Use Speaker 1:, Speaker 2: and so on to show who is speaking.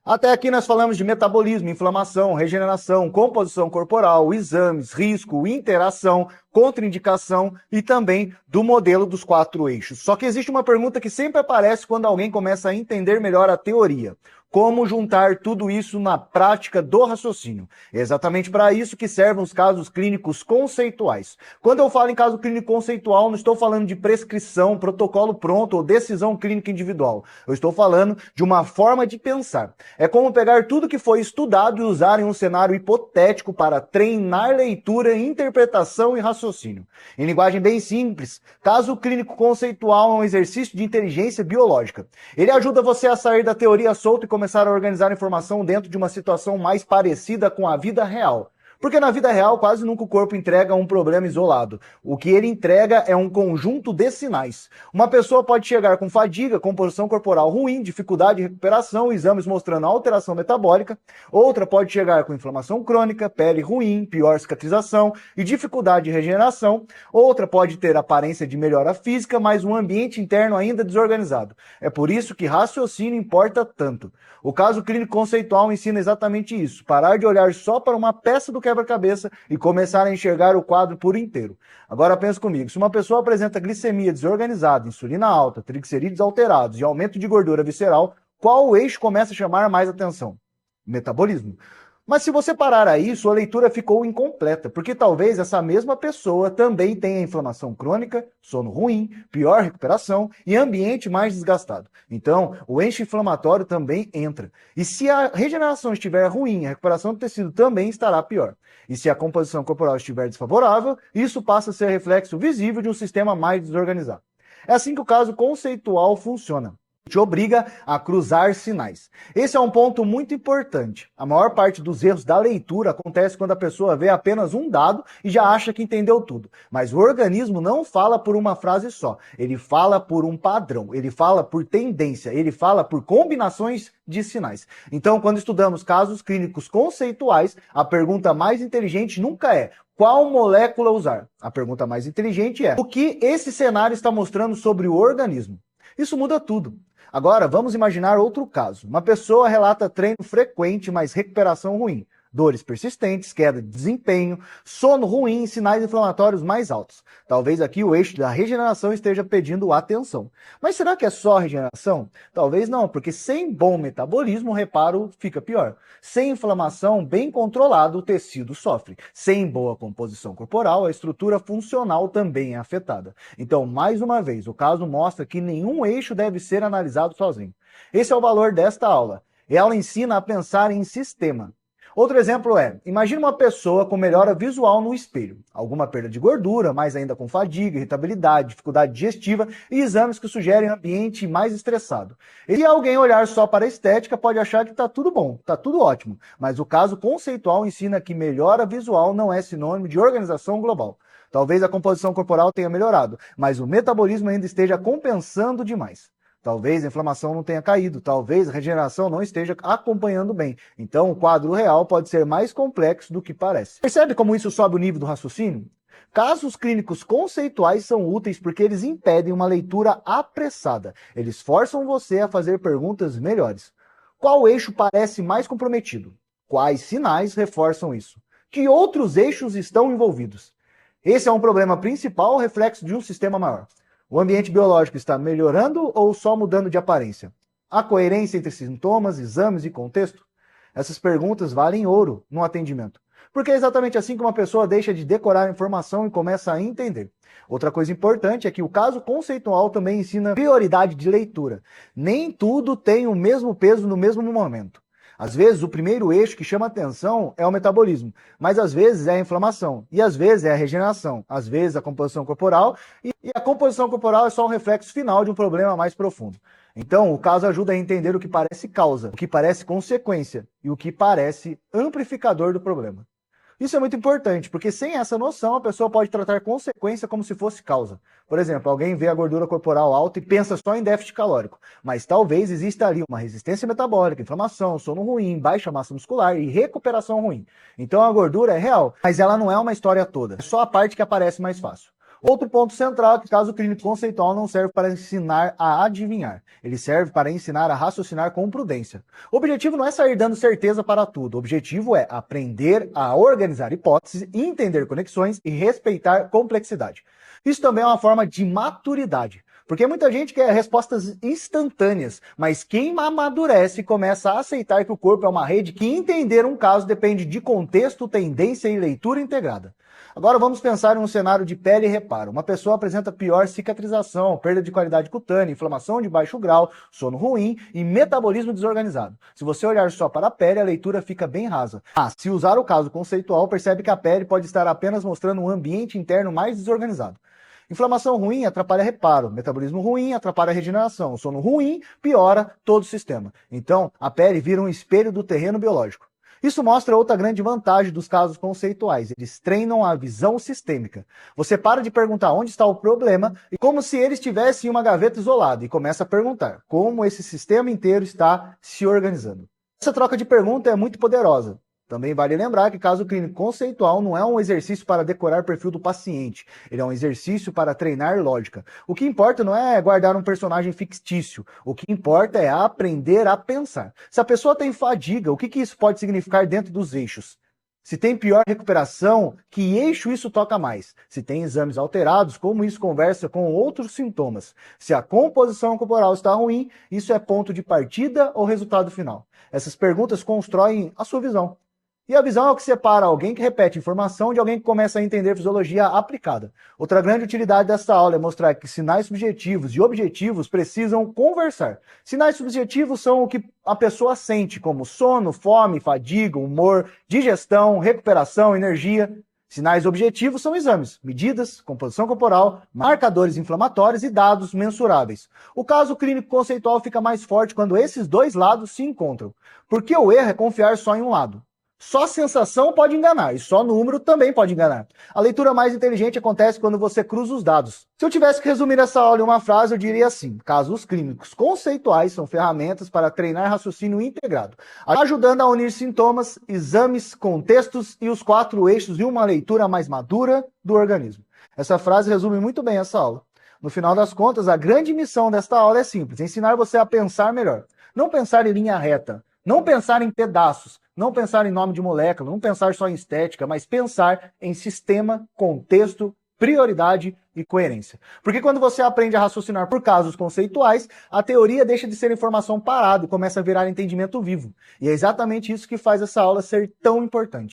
Speaker 1: Até aqui nós falamos de metabolismo, inflamação, regeneração, composição corporal, exames, risco, interação, contraindicação e também do modelo dos 4 eixos. Só que existe uma pergunta que sempre aparece quando alguém começa a entender melhor a teoria. Como juntar tudo isso na prática do raciocínio? É exatamente para isso que servem os casos clínicos conceituais. Quando eu falo em caso clínico conceitual, não estou falando de prescrição, protocolo pronto ou decisão clínica individual. Eu estou falando de uma forma de pensar. É como pegar tudo que foi estudado e usar em um cenário hipotético para treinar leitura, interpretação e raciocínio. Em linguagem bem simples, caso clínico conceitual é um exercício de inteligência biológica. Ele ajuda você a sair da teoria solta e começar a organizar a informação dentro de uma situação mais parecida com a vida real. Porque na vida real, quase nunca o corpo entrega um problema isolado. O que ele entrega é um conjunto de sinais. Uma pessoa pode chegar com fadiga, composição corporal ruim, dificuldade de recuperação, exames mostrando alteração metabólica. Outra pode chegar com inflamação crônica, pele ruim, pior cicatrização e dificuldade de regeneração. Outra pode ter aparência de melhora física, mas um ambiente interno ainda desorganizado. É por isso que raciocínio importa tanto. O caso clínico conceitual ensina exatamente isso. Parar de olhar só para uma peça do quebra-cabeça e começar a enxergar o quadro por inteiro. Agora pensa comigo, se uma pessoa apresenta glicemia desorganizada, insulina alta, triglicerídeos alterados e aumento de gordura visceral, qual eixo começa a chamar mais atenção? Metabolismo. Mas se você parar aí, sua leitura ficou incompleta, porque talvez essa mesma pessoa também tenha inflamação crônica, sono ruim, pior recuperação e ambiente mais desgastado. Então, o eixo inflamatório também entra. E se a regeneração estiver ruim, a recuperação do tecido também estará pior. E se a composição corporal estiver desfavorável, isso passa a ser reflexo visível de um sistema mais desorganizado. É assim que o caso conceitual funciona. Te obriga a cruzar sinais. Esse é um ponto muito importante. A maior parte dos erros da leitura acontece quando a pessoa vê apenas um dado e já acha que entendeu tudo. Mas o organismo não fala por uma frase só. Ele fala por um padrão, ele fala por tendência, ele fala por combinações de sinais. Então, quando estudamos casos clínicos conceituais, a pergunta mais inteligente nunca é: qual molécula usar? A pergunta mais inteligente é: o que esse cenário está mostrando sobre o organismo? Isso muda tudo. Agora, vamos imaginar outro caso. Uma pessoa relata treino frequente, mas recuperação ruim. Dores persistentes, queda de desempenho, sono ruim e sinais inflamatórios mais altos. Talvez aqui o eixo da regeneração esteja pedindo atenção. Mas será que é só regeneração? Talvez não, porque sem bom metabolismo, o reparo fica pior. Sem inflamação bem controlada, o tecido sofre. Sem boa composição corporal, a estrutura funcional também é afetada. Então, mais uma vez, o caso mostra que nenhum eixo deve ser analisado sozinho. Esse é o valor desta aula. Ela ensina a pensar em sistema. Outro exemplo é, imagine uma pessoa com melhora visual no espelho, alguma perda de gordura, mas ainda com fadiga, irritabilidade, dificuldade digestiva e exames que sugerem ambiente mais estressado. E se alguém olhar só para a estética, pode achar que está tudo bom, está tudo ótimo, mas o caso conceitual ensina que melhora visual não é sinônimo de organização global. Talvez a composição corporal tenha melhorado, mas o metabolismo ainda esteja compensando demais. Talvez a inflamação não tenha caído, talvez a regeneração não esteja acompanhando bem. Então o quadro real pode ser mais complexo do que parece. Percebe como isso sobe o nível do raciocínio? Casos clínicos conceituais são úteis porque eles impedem uma leitura apressada. Eles forçam você a fazer perguntas melhores. Qual eixo parece mais comprometido? Quais sinais reforçam isso? Que outros eixos estão envolvidos? Esse é um problema principal, reflexo de um sistema maior. O ambiente biológico está melhorando ou só mudando de aparência? Há coerência entre sintomas, exames e contexto? Essas perguntas valem ouro no atendimento. Porque é exatamente assim que uma pessoa deixa de decorar a informação e começa a entender. Outra coisa importante é que o caso conceitual também ensina prioridade de leitura. Nem tudo tem o mesmo peso no mesmo momento. Às vezes, o primeiro eixo que chama atenção é o metabolismo, mas às vezes é a inflamação, e às vezes é a regeneração, às vezes a composição corporal, e a composição corporal é só um reflexo final de um problema mais profundo. Então, o caso ajuda a entender o que parece causa, o que parece consequência e o que parece amplificador do problema. Isso é muito importante, porque sem essa noção a pessoa pode tratar consequência como se fosse causa. Por exemplo, alguém vê a gordura corporal alta e pensa só em déficit calórico, mas talvez exista ali uma resistência metabólica, inflamação, sono ruim, baixa massa muscular e recuperação ruim. Então a gordura é real, mas ela não é uma história toda, é só a parte que aparece mais fácil. Outro ponto central é que o caso clínico conceitual não serve para ensinar a adivinhar. Ele serve para ensinar a raciocinar com prudência. O objetivo não é sair dando certeza para tudo. O objetivo é aprender a organizar hipóteses, entender conexões e respeitar complexidade. Isso também é uma forma de maturidade. Porque muita gente quer respostas instantâneas, mas quem amadurece começa a aceitar que o corpo é uma rede que entender um caso depende de contexto, tendência e leitura integrada. Agora vamos pensar em um cenário de pele e reparo. Uma pessoa apresenta pior cicatrização, perda de qualidade cutânea, inflamação de baixo grau, sono ruim e metabolismo desorganizado. Se você olhar só para a pele, a leitura fica bem rasa. Mas, se usar o caso conceitual, percebe que a pele pode estar apenas mostrando um ambiente interno mais desorganizado. Inflamação ruim atrapalha reparo, metabolismo ruim atrapalha regeneração, sono ruim piora todo o sistema. Então, a pele vira um espelho do terreno biológico. Isso mostra outra grande vantagem dos casos conceituais. Eles treinam a visão sistêmica. Você para de perguntar onde está o problema e como se ele estivesse em uma gaveta isolada e começa a perguntar como esse sistema inteiro está se organizando. Essa troca de pergunta é muito poderosa. Também vale lembrar que caso clínico conceitual não é um exercício para decorar o perfil do paciente, ele é um exercício para treinar lógica. O que importa não é guardar um personagem fictício, o que importa é aprender a pensar. Se a pessoa tem fadiga, o que isso pode significar dentro dos eixos? Se tem pior recuperação, que eixo isso toca mais? Se tem exames alterados, como isso conversa com outros sintomas? Se a composição corporal está ruim, isso é ponto de partida ou resultado final? Essas perguntas constroem a sua visão. E a visão é o que separa alguém que repete informação de alguém que começa a entender fisiologia aplicada. Outra grande utilidade dessa aula é mostrar que sinais subjetivos e objetivos precisam conversar. Sinais subjetivos são o que a pessoa sente, como sono, fome, fadiga, humor, digestão, recuperação, energia. Sinais objetivos são exames, medidas, composição corporal, marcadores inflamatórios e dados mensuráveis. O caso clínico conceitual fica mais forte quando esses dois lados se encontram. Porque o erro é confiar só em um lado. Só sensação pode enganar, e só número também pode enganar. A leitura mais inteligente acontece quando você cruza os dados. Se eu tivesse que resumir essa aula em uma frase, eu diria assim: casos clínicos conceituais são ferramentas para treinar raciocínio integrado, ajudando a unir sintomas, exames, contextos e os 4 eixos em uma leitura mais madura do organismo. Essa frase resume muito bem essa aula. No final das contas, a grande missão desta aula é simples: ensinar você a pensar melhor. Não pensar em linha reta, não pensar em pedaços, não pensar em nome de molécula, não pensar só em estética, mas pensar em sistema, contexto, prioridade e coerência. Porque quando você aprende a raciocinar por casos conceituais, a teoria deixa de ser informação parada e começa a virar entendimento vivo. E é exatamente isso que faz essa aula ser tão importante.